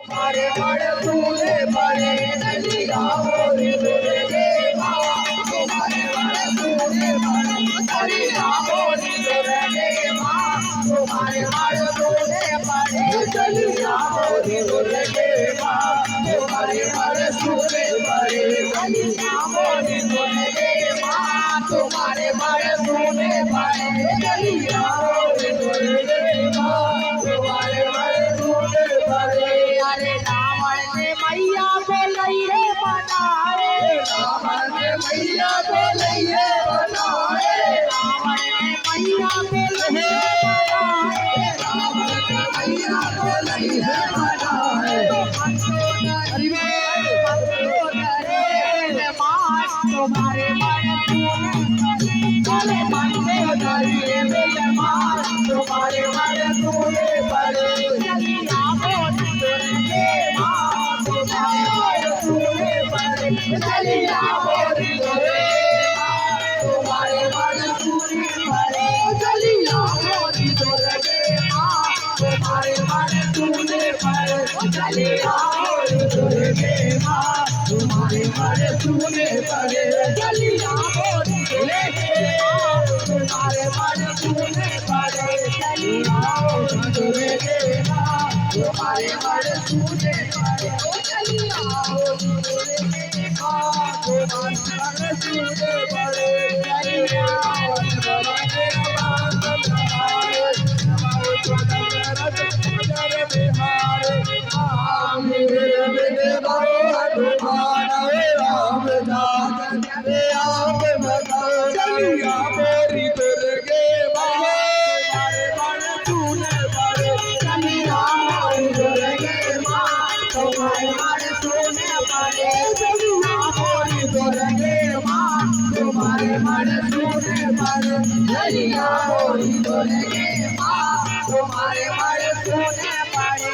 मारे बड़े फूले बड़े चलिया बोरी दुर्गे माँ तुम्हारे बड़े फूले बड़े चलिया बोरी दुर्गे माँ तुम्हारे बड़े फूले बड़े चलिया बोरी दुर्गे माँ तुम्हारे बड़े फूले बड़े चलिया बोरी दुर्गे माँ तुम्हारे बड़े फूले बड़े चलिया बोरी दुर्गे माँ तुम्हारे बड़े फूले बड़े अरे रावण ने मैया बोलैये बनाए रावण ने मैया बोलैये बनाए रावण ने मैया बोलैये बनाए रावण ने मैया बोलैये बनाए तुम्हारे बड़े मंदे दरिए में मार तुम्हारे बड़े फूले बड़े चलिया बोरी दुर्गे माँ तुम्हारे बड़े फूले बड़े चलिया बोरी दुर्गे माँ तुम्हारे बड़े फूले बड़े चलिया बोरी दुर्गे माँ तुम्हारे बड़े फूले बड़े चलिया बोरी दुर्गे माँ तुम्हारे बड़े फूले बड़े चलिया बोरी दुर्गे माँ तुम्हारे बड़े फूले बड़े चलिया बोरी दुर्गे माँ तुम्हारे बड़े फूले बड़े चलिया बोरी दुर्गे माँ तुम्हारे बड़े फूले बड़े चलिया बोरी दुर्गे माँ तुम्हारे चलिया बोरी दुर्गे माँ तुम्हारे बड़े फूले बड़े चलिया बोरी दुर्गे माँ तुम्हारे बड़े फूले बड़े चलिया बोरी दुर्गे माँ तुम्हारे बड़े फूले बड़े चलिया बोरी दुर्गे माँ तुम्हारे बड़े फूले बड़े